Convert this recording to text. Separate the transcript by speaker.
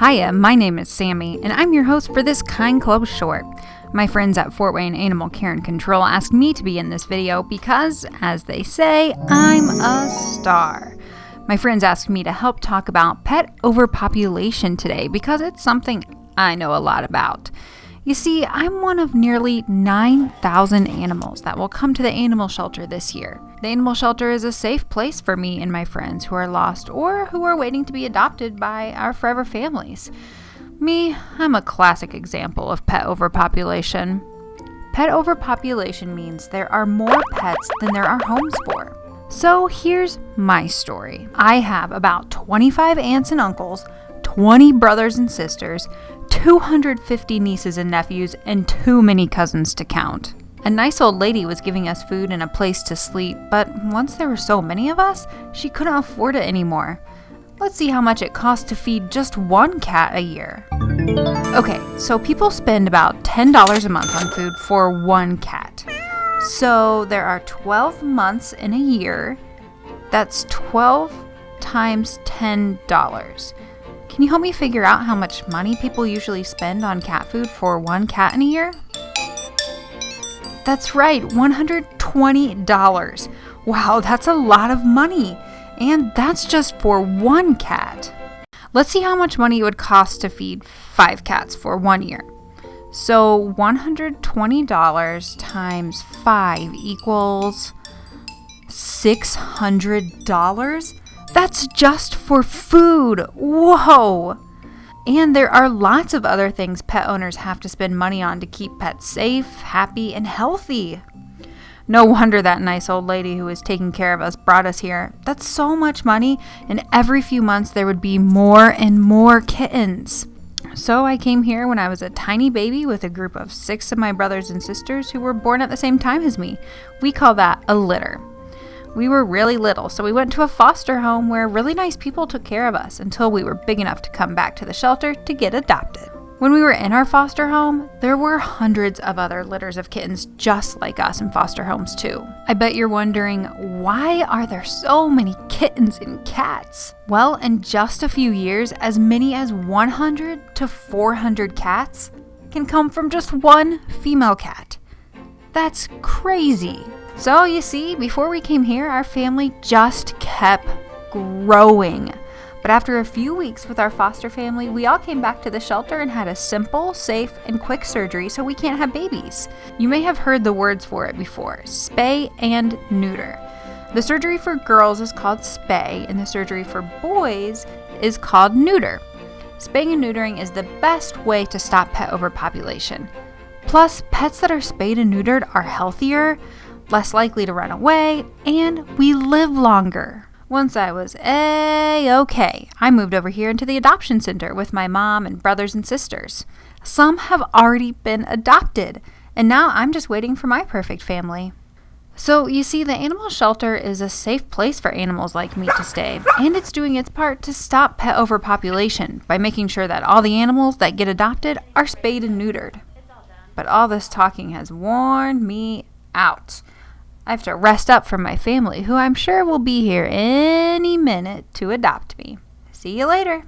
Speaker 1: Hiya, my name is Sammy, and I'm your host for this Kind Club short. My friends at Fort Wayne Animal Care and Control asked me to be in this video because, as they say, I'm a star. My friends asked me to help talk about pet overpopulation today because it's something I know a lot about. You see, I'm one of nearly 9,000 animals that will come to the animal shelter this year. The animal shelter is a safe place for me and my friends who are lost or who are waiting to be adopted by our forever families. Me, I'm a classic example of pet overpopulation. Pet overpopulation means there are more pets than there are homes for. So here's my story. I have about 25 aunts and uncles, 20 brothers and sisters, 250 nieces and nephews, and too many cousins to count. A nice old lady was giving us food and a place to sleep, but once there were so many of us, she couldn't afford it anymore. Let's see how much it costs to feed just one cat a year. Okay, so people spend about $10 a month on food for one cat. So there are 12 months in a year. That's 12 times $10. Can you help me figure out how much money people usually spend on cat food for one cat in a year? That's right, $120. Wow, that's a lot of money. And that's just for one cat. Let's see how much money it would cost to feed 5 cats for 1 year. So $120 times 5 equals $600? That's just for food. Whoa! And there are lots of other things pet owners have to spend money on to keep pets safe, happy, and healthy. No wonder that nice old lady who was taking care of us brought us here. That's so much money, and every few months there would be more and more kittens. So I came here when I was a tiny baby with a group of 6 of my brothers and sisters who were born at the same time as me. We call that a litter. We were really little, so we went to a foster home where really nice people took care of us until we were big enough to come back to the shelter to get adopted. When we were in our foster home, there were hundreds of other litters of kittens just like us in foster homes too. I bet you're wondering, why are there so many kittens and cats? Well, in just a few years, as many as 100 to 400 cats can come from just one female cat. That's crazy. So you see, before we came here, our family just kept growing. But after a few weeks with our foster family, we all came back to the shelter and had a simple, safe, and quick surgery so we can't have babies. You may have heard the words for it before, spay and neuter. The surgery for girls is called spay, and the surgery for boys is called neuter. Spaying and neutering is the best way to stop pet overpopulation. Plus, pets that are spayed and neutered are healthier, less likely to run away, and we live longer. Once I was A-okay, I moved over here into the adoption center with my mom and brothers and sisters. Some have already been adopted, and now I'm just waiting for my perfect family. So you see, the animal shelter is a safe place for animals like me to stay, and it's doing its part to stop pet overpopulation by making sure that all the animals that get adopted are spayed and neutered. But all this talking has worn me out. I have to rest up from my family, who I'm sure will be here any minute to adopt me. See you later.